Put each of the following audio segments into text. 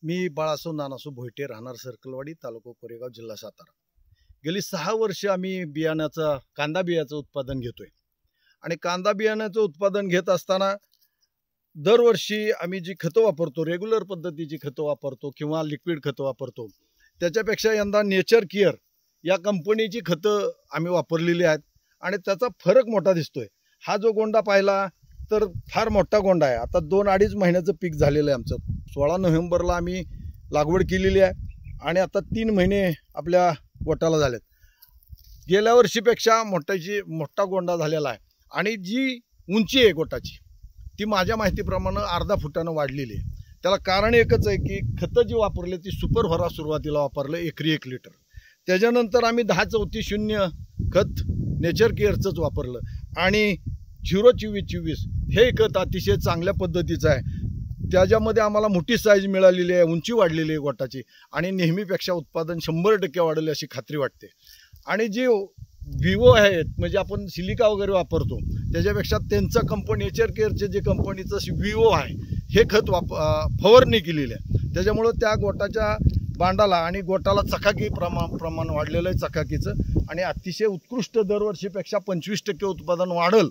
मी बाळासो नानासो भोयटे, राहणार सर्कलवाडी, तालुका कोरेगाव, जिल्हा सातारा। गेली 6 वर्ष आम्ही बियाण्याचं कांदा बियाचं उत्पादन घेतोय आणि कांदा बियाण्याचं उत्पादन घेत असताना दरवर्षी आम्ही जी खतं वापरतो, रेग्युलर पद्धतीची खतं वापरतो किंवा लिक्विड खतं वापरतो, त्याच्यापेक्षा यंदा नेचर केअर या कंपनीची खतं आम्ही वापरलेली आहेत आणि त्याचा फरक मोठा दिसतोय। हा जो गोंडा पाहिला तर फार मोठा गोंडा आहे। आता 2-2.5 महिन्याचं पीक झालेलं आहे आमचं। 16 नोव्हेंबरला आम्ही लागवड केलेली आहे आणि आता 3 महिने आपल्या गोटाला झालेत। गेल्या वर्षीपेक्षा मोठा गोंडा झालेला आहे आणि जी उंची आहे गोटाची ती माझ्या माहितीप्रमाणे अर्धा फुटानं वाढलेली आहे। त्याला कारण एकच आहे की खतं जी वापरले ती सुपर व्हरा सुरुवातीला वापरलं एकरी 1 लिटर, त्याच्यानंतर आम्ही 10-34-0 खत नेचर केअरचंच वापरलं आणि 0-24-24 हे खत अतिशय चांगल्या पद्धतीचं आहे। त्याच्यामध्ये आम्हाला मोठी साईज मिळालेली आहे, उंची वाढलेली आहे गोटाची आणि नेहमीपेक्षा उत्पादन 100% वाढले अशी खात्री वाटते। आणि जे विवो आहेत म्हणजे आपण सिलिका वगैरे वापरतो त्याच्यापेक्षा त्यांचं कंपनी नेचर केअरचे जे कंपनीचं विवो आहे हे खत फवारणी केलेली आहे। त्याच्यामुळे त्या गोटाच्या बांडाला आणि गोटाला चकाकी प्रमाण वाढलेलं आहे चकाकीचं आणि अतिशय उत्कृष्ट दरवर्षीपेक्षा 25% उत्पादन वाढेल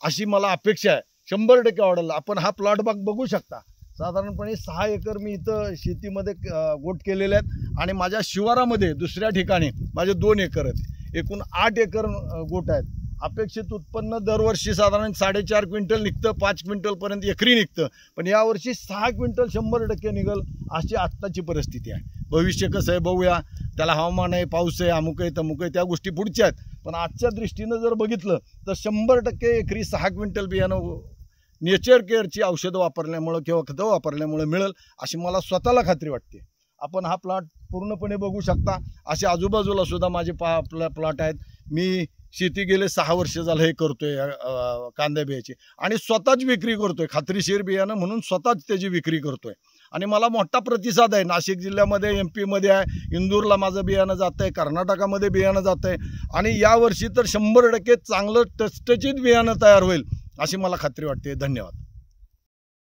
अशी मला अपेक्षा आहे। 100% वाढेल। आपण हा प्लॉट बघू शकता। साधारणपणे 6 एकर मी इथं शेतीमध्ये गोट केलेले आहेत आणि माझ्या शिवारामध्ये दुसऱ्या ठिकाणी माझे 2 एकर आहेत। एकूण 8 एकर गोट आहेत। अपेक्षित उत्पन्न दरवर्षी साधारण 4.5 क्विंटल निघतं, 5 क्विंटलपर्यंत एकरी निघतं, पण यावर्षी 6 क्विंटल 100% निघेल अशी आत्ताची परिस्थिती आहे। भविष्य कसं आहे बघूया, त्याला हवामान आहे, पाऊस आहे, अमुक आहे तमुक आहे, त्या गोष्टी पुढच्या आहेत, पण आजच्या दृष्टीनं जर बघितलं तर 100% एकरी 6 क्विंटल बियाणं नेचर केअरची औषधं वापरल्यामुळं किंवा खतं वापरल्यामुळे मिळेल अशी मला स्वतःला खात्री वाटते। आपण हा प्लॉट पूर्णपणे बघू शकता। असे आजूबाजूला सुद्धा माझे प्लॉट आहेत। मी शेती गेले 6 वर्ष झालं हे करतोय कांदा बियाची आणि स्वतःच विक्री करतोय, खात्रीशीर बियाणं म्हणून स्वतःच त्याची विक्री करतोय आणि मला मोठा प्रतिसाद आहे। नाशिक जिल्ह्यामध्ये, MP मध्ये आहे, इंदूरला माझं बियाणं जात आहे, कर्नाटकामध्ये बियाणं जात आहे आणि यावर्षी तर 100% चांगलं टचटचीत बियाणं तयार होईल अशी मला खात्री वाटते। धन्यवाद।